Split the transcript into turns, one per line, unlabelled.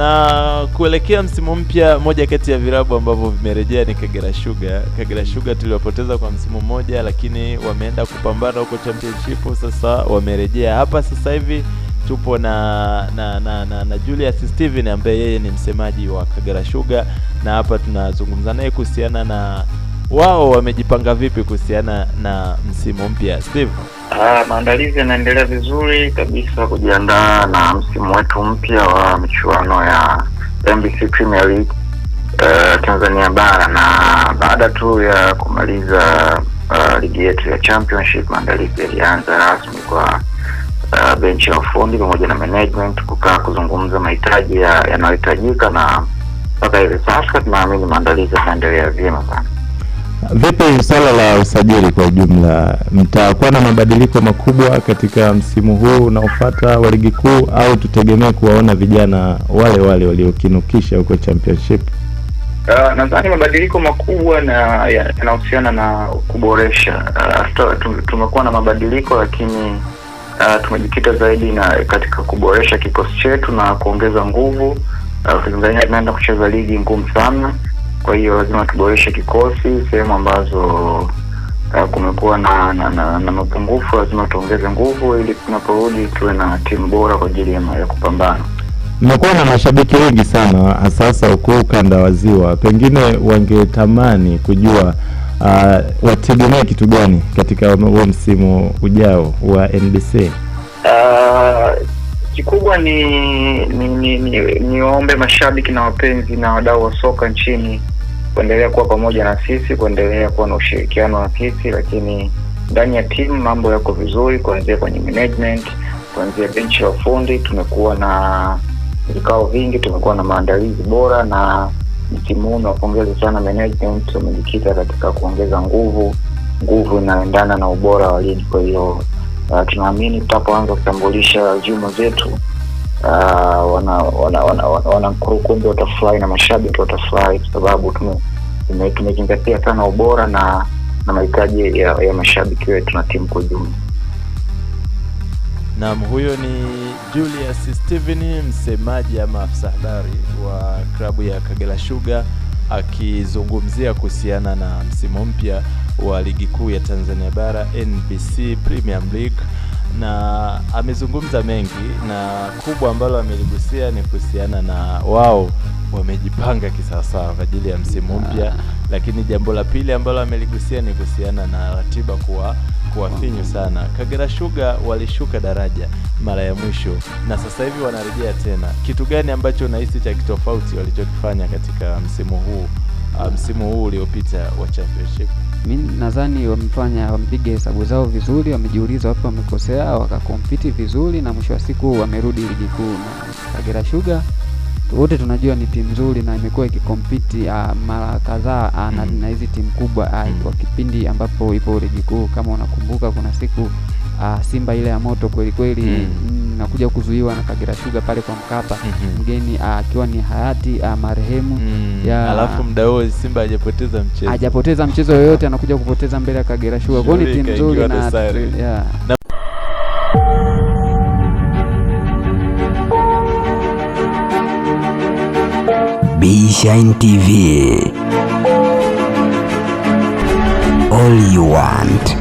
Na kuelekea msimu mpya, moja kati ya vilabu ambavyo vimerejea ni Kagera Sugar. Kagera Sugar tuliwapoteza kwa msimu mmoja, lakini wameenda kupambana huko championship, sasa wamerejea. Hapa sasa hivi tupo na Julius Steven ambaye yeye ni msemaji wa Kagera Sugar, na hapa tunazungumza naye kuhusiana na wao wamejipanga vipi kuhusiana na msimu mpya. Steve,
maandalizi yanaendelea vizuri kabisa kujiandaa na msimu wetu mpya wa michuano ya NBC Premier League Tanzania bara, na baada tu ya kumaliza ligi yetu ya championship, maandalizi yalianza rasmi kwa benchi ya ufundi pamoja na management kukaa kuzungumza mahitaji yanayohitajika, na mpaka hivi sasa tunaamini maandalizi yanaendelea vyema sana.
Vipi swala la usajili kwa ujumla, mtakuwa na mabadiliko makubwa katika msimu huu unaofuata wa ligi kuu, au tutegemea kuwaona vijana wale wale waliokinukisha huko championship?
Nadhani mabadiliko makubwa na yanahusiana na kuboresha. Tumekuwa na mabadiliko, lakini tumejikita zaidi katika kuboresha kikosi chetu na kuongeza nguvu. Tanzania tunaenda kucheza ligi ngumu sana, kwa hiyo lazima tuboreshe kikosi. Sehemu ambazo kumekuwa na mapungufu lazima tuongeze nguvu ili tunaporudi tuwe na timu bora kwa ajili ya kupambana.
Mmekuwa na mashabiki wengi sana sasa huko ukanda wa Ziwa, pengine wangetamani kujua wategemea kitu gani katika huo msimu ujao wa NBC?
Kikubwa ni waombe mashabiki na wapenzi na wadau wa soka nchini kuendelea kuwa pamoja na sisi, kuendelea kuwa na ushirikiano na sisi, lakini ndani ya timu mambo yako vizuri, kuanzia kwenye management, kuanzia benchi ya ufundi. Tumekuwa na vikao vingi, tumekuwa na maandalizi bora, na msimu huu napongeza sana management, wamejikita katika kuongeza nguvu inaendana na ubora wa ligi. Kwa hiyo tunaamini tutapoanza kutambulisha juma zetu wana kurukumbi watafurahi na mashabiki watafurahi, kwa sababu tumezingatia sana ubora na mahitaji ya mashabiki wetu na timu kwa ujumla.
Naam, huyo ni Julius Steven, msemaji ama afisa habari wa klabu ya Kagera Sugar, akizungumzia kuhusiana na msimu mpya wa ligi kuu ya Tanzania bara NBC Premier League, na amezungumza mengi, na kubwa ambalo ameligusia ni kuhusiana na wao wamejipanga kisawasawa kwa ajili ya msimu mpya. Lakini jambo la pili ambalo ameligusia ni kuhusiana na ratiba kuwa finyu sana. Kagera Sugar walishuka daraja mara ya mwisho na sasa hivi wanarejea tena. Kitu gani ambacho unahisi cha kitofauti walichokifanya katika msimu huu uliopita wa championship?
Mimi nadhani wamepiga hesabu zao vizuri, wamejiuliza wapi wamekosea, wakakompiti vizuri, na mwisho wa siku wamerudi ligi kuu. Na Kagera Sugar wote tunajua ni timu nzuri na imekuwa ikikompiti mara kadhaa na hizi timu kubwa kwa kipindi ambapo ipo ligi kuu. Kama unakumbuka kuna siku Simba ile ya moto kweli kweli nakuja kuzuiwa na Kagera Sugar pale kwa Mkapa, mgeni akiwa ni hayati marehemu
alafu mdao Simba hajapoteza mchezo
yoyote, anakuja kupoteza mbele ya Kagera Sugar. Kwa ni timu nzuri na
B-Shine TV, all you want.